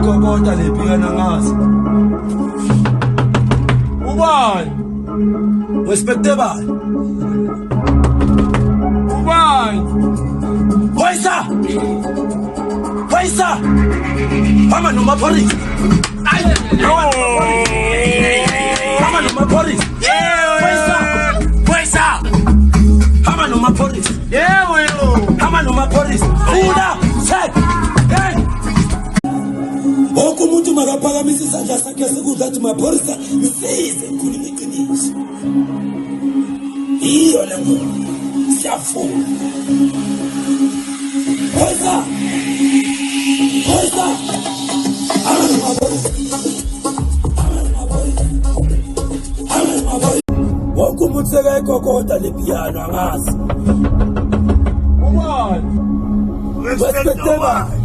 ikokota lephikana ngazi. Ubani? Respecte bani? Ubani? Waisa! Waisa! Hama noma police. Hama noma police. Waisa! Waisa! Hama noma police. Hama noma police. Funa! Check! Hey! Wonke umuntu makaphakamisa isandla sakhe sikudla athi maphorisa ngisize ngikhuluma iqiniso. Iyo le ngoba siyafuna. Phoyisa! Phoyisa! Abantu maphorisa. Abantu maphorisa. Wonke umuntu sekayikokota le piano angazi. Ubani? Respecte bani?